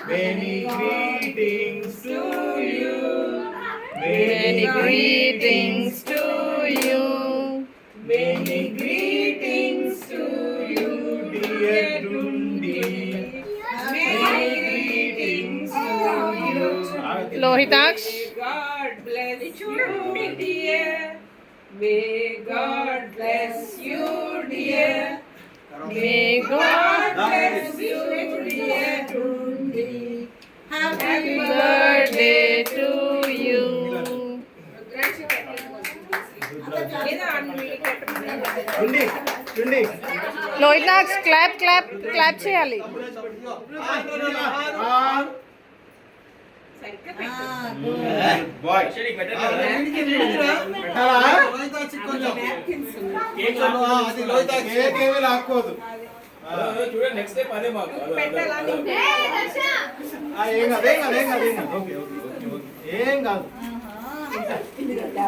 Many greetings to you. Many greetings to you. Many greetings to you, dear Dundi. Many greetings to you. Lohitaksh. God bless you, dear. May God bless you, dear. May God God bless you, dear Dundi. happy birthday to you. Dundi, Dundi. Lohitaksh, clap, clap, clap చేయాలి. Boy. Cake ఏమీ లాక్కోదు. చూడండి next time అదే మాకు ఏం కాదు. Okay ఏం కాదు.